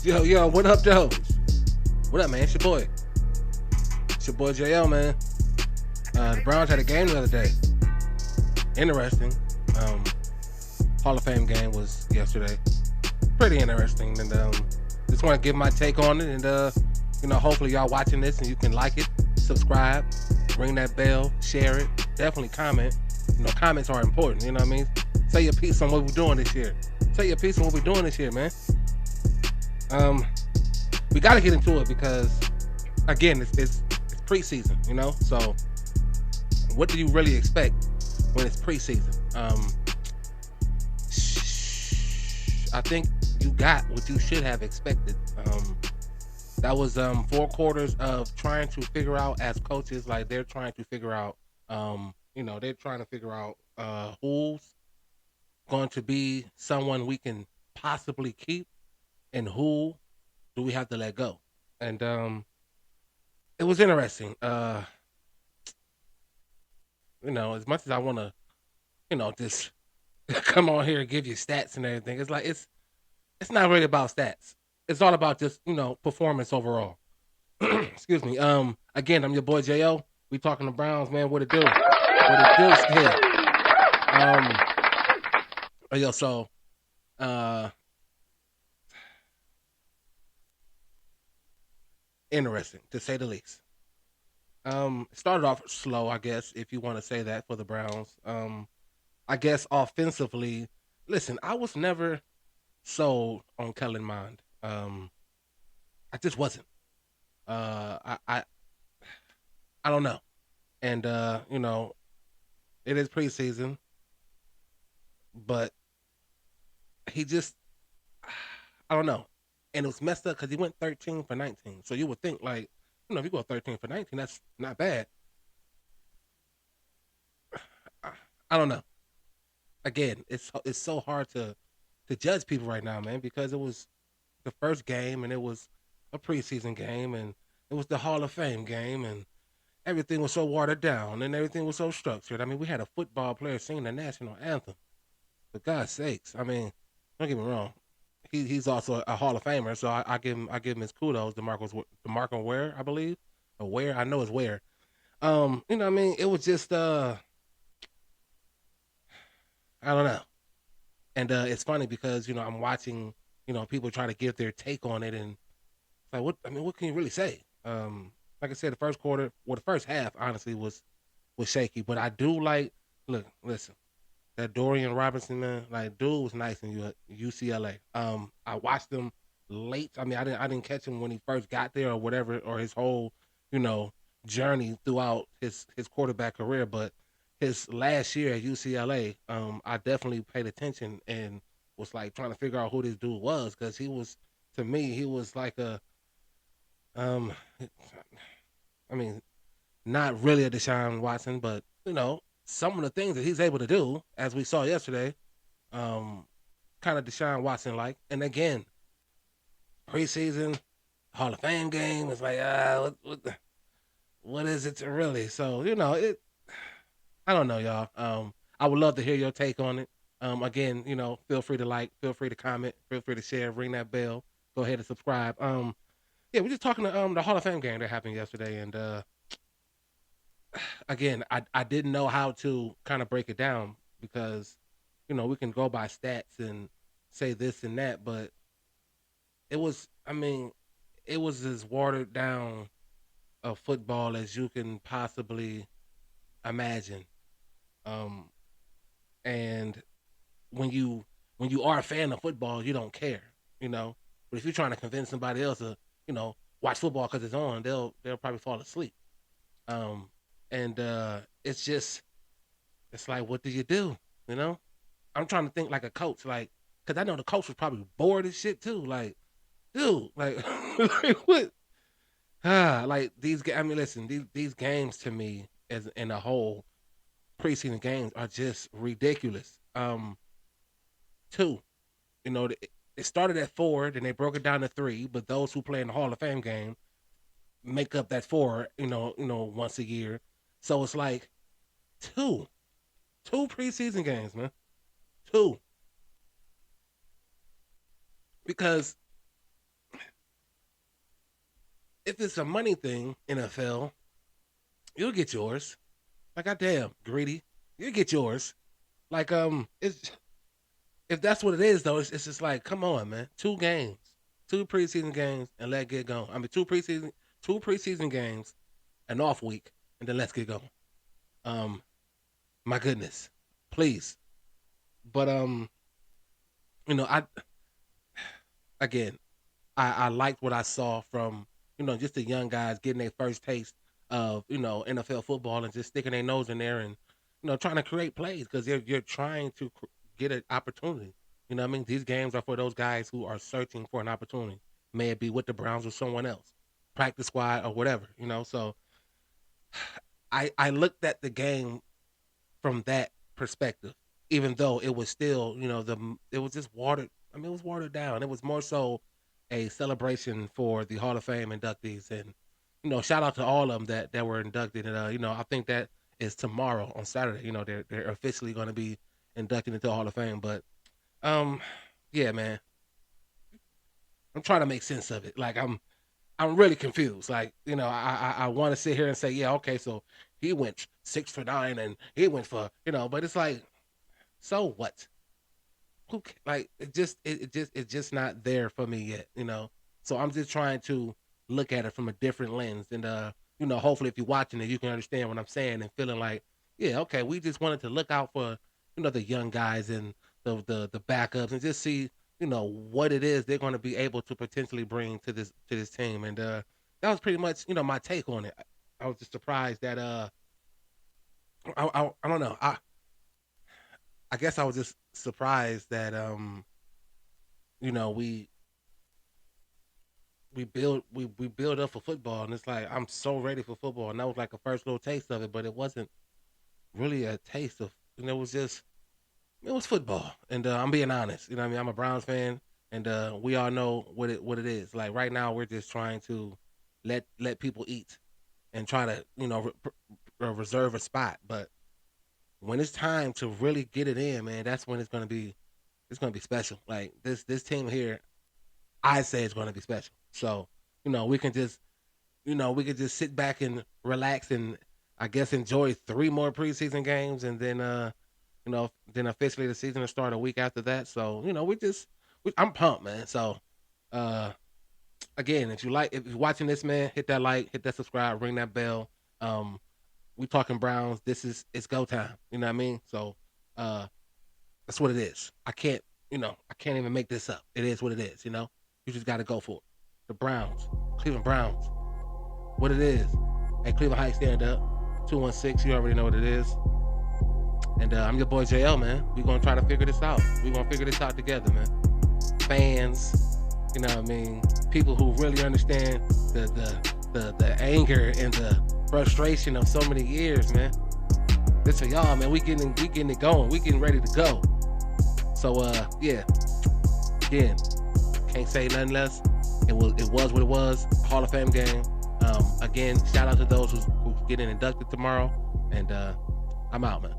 Yo, what up, though? What up, man? It's your boy. It's your boy JL, man. The Browns had a game the other day. Interesting. Um, Hall of Fame game was yesterday. Pretty interesting, and just want to give my take on it. And hopefully y'all watching this and you can like it, subscribe, ring that bell, share it, definitely comment. Comments are important. You know what I mean? Say your piece on what we're doing this year. Say your piece on what we're doing this year, man. We got to get into it because, again, it's preseason, So, what do you really expect when it's preseason? I think you got what you should have expected. That was 4 quarters of trying to figure out as coaches, like they're trying to figure out, they're trying to figure out who's going to be someone we can possibly keep and who do we have to let go. And it was interesting. As much as I want to, just come on here and give you stats and everything, it's like it's not really about stats. It's all about just performance overall. Excuse me. Again, I'm your boy Jo. We talking the Browns, man. What it do? What it do? Here. So, uh, interesting to say the least. Started off slow, I guess, if you want to say that for the Browns. I guess offensively, listen, I was never sold on Kellen Mond. I just wasn't. I don't know. And it is preseason, but he just I don't know. And it was messed up because he went 13 for 19. So you would think like, if you go 13 for 19, that's not bad. I, I don't know. Again, it's so hard to judge people right now, man, because it was the first game and it was a preseason game and it was the Hall of Fame game and everything was so watered down and everything was so structured. I mean, we had a football player singing the national anthem. For God's sakes, I mean, don't get me wrong. He's also a Hall of Famer, so I give him his kudos. DeMarco Ware, I believe, or Ware, I know it's Ware. What I mean? It was just I don't know. And it's funny because I'm watching people try to give their take on it, and it's like what can you really say? Like I said, the first quarter, well, the first half, honestly, was shaky. But I do like. Look, listen, that Dorian Robinson man, like dude was nice in UCLA. I watched him late. I mean, I didn't catch him when he first got there or whatever, or his whole you know journey throughout his quarterback career. But his last year at UCLA, I definitely paid attention and was like trying to figure out who this dude was because he was to me he was like a um, I mean not really a Deshaun Watson, but some of the things that he's able to do, as we saw yesterday, um, kind of Deshaun Watson like. And again, preseason Hall of Fame game is like, what is it to really? So it. I don't know, y'all. I would love to hear your take on it. Again, feel free to like, feel free to comment, feel free to share, ring that bell, go ahead and subscribe. Yeah, we're just talking to the Hall of Fame game that happened yesterday, and again, I didn't know how to kind of break it down because we can go by stats and say this and that, but it was I mean it was as watered down a football as you can possibly imagine. Um, and when you are a fan of football, you don't care, you know. But if you're trying to convince somebody else to watch football because it's on, they'll probably fall asleep. Um, and it's just it's like, what do you do? You know, I'm trying to think like a coach, like because I know the coach was probably bored as shit too. Like, dude, like, like what? Like I mean, listen, these games to me as in a whole preseason games are just ridiculous. Two, it started at four, then they broke it down to three. But those who play in the Hall of Fame game make up that four, once a year. So it's like two, two preseason games, man, two. Because if it's a money thing, NFL, you'll get yours. Like, goddamn, greedy, you'll get yours. Like, it's if that's what it is though, it's just like, come on, man. 2 games, 2 preseason games, and let get going. I mean, two preseason games, an off week, and then let's get going. Um, my goodness, please. But I again, I liked what I saw from just the young guys getting their first taste of NFL football and just sticking their nose in there and trying to create plays because you're trying to get an opportunity. You know what I mean? These games are for those guys who are searching for an opportunity. May it be with the Browns or someone else, practice squad or whatever. So I looked at the game from that perspective, even though it was still, it was just watered. I mean, it was watered down. It was more so a celebration for the Hall of Fame inductees, and shout out to all of them that were inducted. And I think that is tomorrow on Saturday. They're officially going to be inducted into the Hall of Fame. But yeah, man, I'm trying to make sense of it. Like I'm really confused. Like, I want to sit here and say, yeah, okay, so he went 6 for 9 and he went for, but it's like, so what? Like it's just not there for me yet. So I'm just trying to look at it from a different lens, and hopefully if you're watching it, you can understand what I'm saying and feeling like, yeah, okay, we just wanted to look out for the young guys and the backups and just see what it is they're going to be able to potentially bring to this team, and that was pretty much my take on it. I was just surprised that I don't know. I guess I was just surprised that you know we we build up for football, and it's like I'm so ready for football, and that was like a first little taste of it, but it wasn't really a taste of. It was just it was football, and I'm being honest. What I mean, I'm a Browns fan, and we all know what it is. Like right now, we're just trying to let people eat and try to reserve a spot, but when it's time to really get it in, man, that's when it's gonna be special. Like this team here, I say it's gonna be special. So we can just we could just sit back and relax and I guess enjoy 3 more preseason games and then officially the season will start a week after that. So I'm pumped, man. So uh again, if you're watching this, man, hit that like, hit that subscribe, ring that bell. Um we talking Browns. It's go time. You know what I mean? So uh that's what it is. I can't even make this up. It is what it is. You just got to go for it. The Browns, Cleveland Browns, what it is. Hey, Cleveland Heights, stand up. 216. You already know what it is. And I'm your boy JL, man. We're gonna try to figure this out. We're gonna figure this out together, man. Fans, you know what I mean? People who really understand the anger and the frustration of so many years, man. This for y'all, man. We getting it going. We getting ready to go. So yeah. Again, can't say nothing less. It was what it was. Hall of Fame game. Again, shout out to those who's getting inducted tomorrow. And I'm out, man.